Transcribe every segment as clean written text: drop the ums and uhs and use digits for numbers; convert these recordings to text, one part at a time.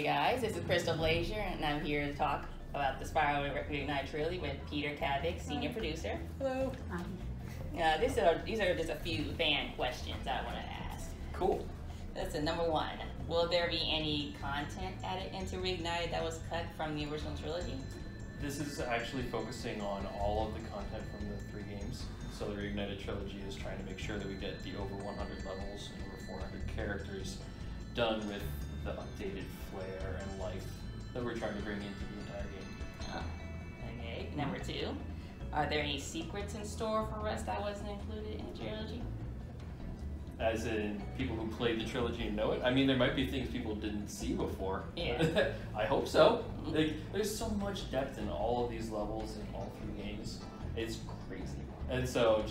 guys, this is CrystalBlazier, and I'm here to talk about the Spyro Reignited Trilogy with Peter Kavic, senior producer. Hello. These are just a few fan questions I want to ask. Cool. That's number one. Will there be any content added into Reignited that was cut from the original trilogy? This is actually focusing on all of the content from the 3 games. So the Reignited Trilogy is trying to make sure that we get the over 100 levels and over 400 characters done with the updated flair and life that we're trying to bring into the entire game. Okay, number 2. Are there any secrets in store for us that wasn't included in the trilogy? As in people who played the trilogy and know it? I mean, there might be things people didn't see before. Yeah. I hope so. Like, there's so much depth in all of these levels in all 3 games. It's crazy. And so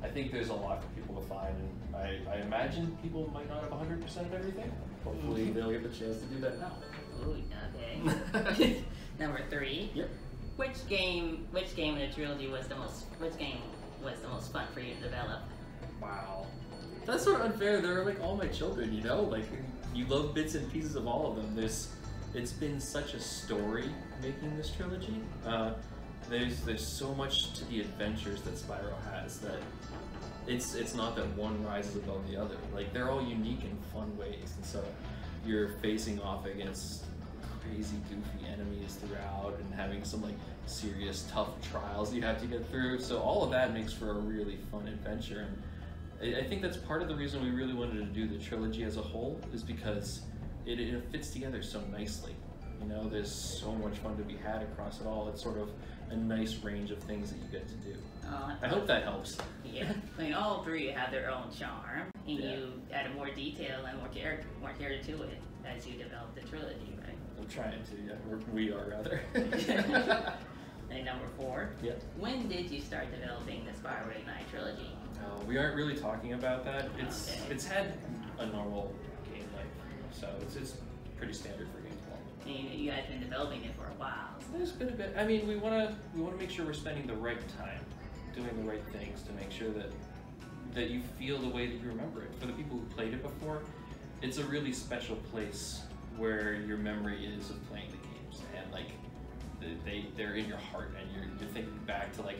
I think there's a lot for people to find, and I imagine people might not have 100% of everything. Hopefully they'll get the chance to do that now. Ooh, okay. Number 3. Yep. Which game in the trilogy was the most fun for you to develop? Wow. That's sort of unfair. They're like all my children, you know? Like, you love bits and pieces of all of them. It's been such a story making this trilogy. There's so much to the adventures that Spyro has that it's not that one rises above the other. Like, they're all unique in fun ways, and so you're facing off against crazy, goofy enemies throughout, and having some like serious, tough trials you have to get through. So all of that makes for a really fun adventure, and I think that's part of the reason we really wanted to do the trilogy as a whole, is because it fits together so nicely. You know, there's so much fun to be had across it all. It's sort of a nice range of things that you get to do. I hope that helps. Yeah, I mean, all 3 have their own charm, and Yeah. you added more detail and more character to it as you developed the trilogy, right? I'm trying to, yeah. We are, rather. And number 4. Yep. When did you start developing the Spyro Reignited Trilogy? We aren't really talking about that. Okay. It's had a normal game life, so it's pretty standard for game development. And you guys have been developing it for a while. There's been a bit. I mean, we want to make sure we're spending the right time, doing the right things to make sure that you feel the way that you remember it. For the people who played it before, it's a really special place where your memory is of playing the games, and like they're in your heart, and you're thinking back to like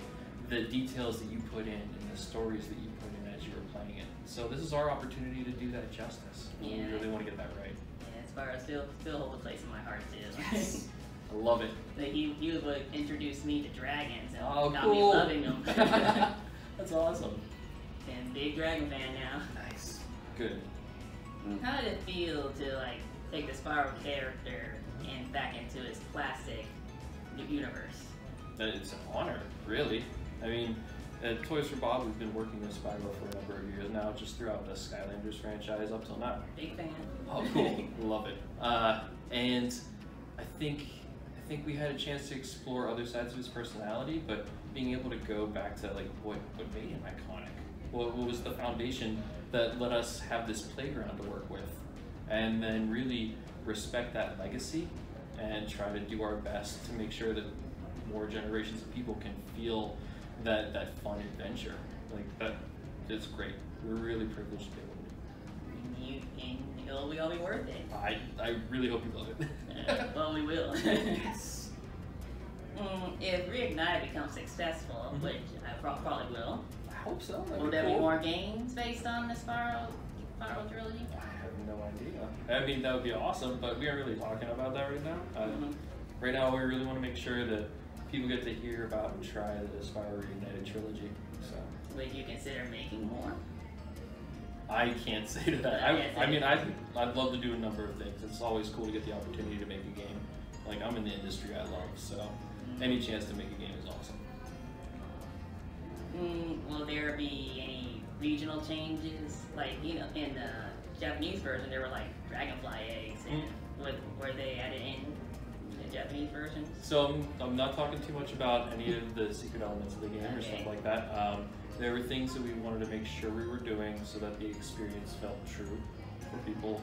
the details that you put in and the stories that you put in as you were playing it. So this is our opportunity to do that justice. Yeah. We really want to get that right. Yeah, Spyro still holds a place in my heart too. Yes. I love it. Like he would introduce me to dragons and Oh, got cool. me loving them. That's awesome. And big dragon fan now. Nice. Good. How did it feel to like take the Spyro character and back into its classic universe? It's an honor, really. I mean, at Toys for Bob, we've been working with Spyro for a number of years now, just throughout the Skylanders franchise up till now. Big fan. Oh, cool. Love it. And I think we had a chance to explore other sides of his personality, but being able to go back to like what made him iconic, what was the foundation that let us have this playground to work with, and then really respect that legacy and try to do our best to make sure that more generations of people can feel that fun adventure. Like, that is great. We're really privileged to be able to do And it'll all be worth it. it. I really hope you love it. Well, we will. Yes. If Reignited becomes successful, which I probably will, I hope so. That'd will be there be cool. more games based on the Spyro trilogy? I have no idea. I mean, that would be awesome, but we aren't really talking about that right now. Right now, we really want to make sure that people get to hear about and try the Spyro Reignited Trilogy. So, Would you consider making more? I can't say to that. I mean, I'd love to do a number of things. It's always cool to get the opportunity to make a game. Like, I'm in the industry I love, so any chance to make a game is awesome. Will there be any regional changes? Like, you know, in the Japanese version, there were like dragonfly eggs, and were they added in the Japanese version? So I'm not talking too much about any of the secret elements of the game or stuff like that. There were things that we wanted to make sure we were doing so that the experience felt true for people,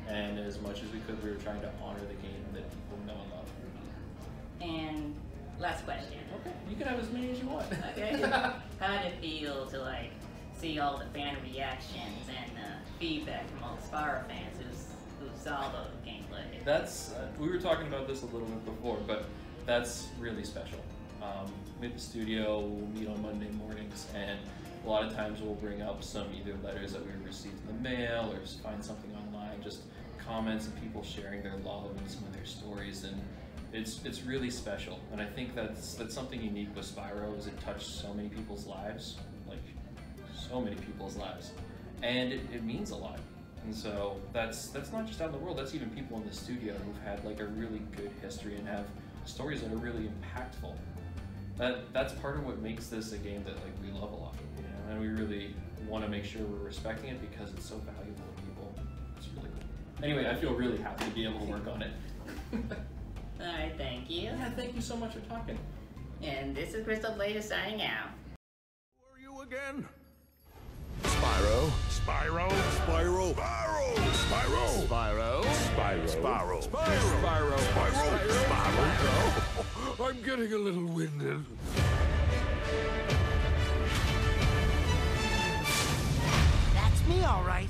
and as much as we could, we were trying to honor the game that people know and love. And last question. Okay, you can have as many as you want. Okay. How did it feel to like see all the fan reactions and feedback from all the Spyro fans who's saw the gameplay. That's we were talking about this a little bit before, but that's really special. We at the studio, we'll meet on Monday mornings, and a lot of times we'll bring up some either letters that we received in the mail or just find something online, just comments of people sharing their love and some of their stories, and it's really special. And I think that's something unique with Spyro, is it touched so many people's lives, like so many people's lives, and it means a lot. And so that's not just out in the world, that's even people in the studio who've had like a really good history and have stories that are really impactful. That's part of what makes this a game that like we love a lot, you know, and we really want to make sure we're respecting it because it's so valuable to people. It's really cool. Anyway, I feel really happy to be able to work on it. Alright, thank you. Yeah, thank you so much for talking. And this is CrystalBlazier signing out. Who are you again? Spyro. Spyro. Spyro. Spyro. Spyro. Spyro. Spyro. Spyro. Spyro. Spyro. Spyro. I'm getting a little winded. That's me, all right.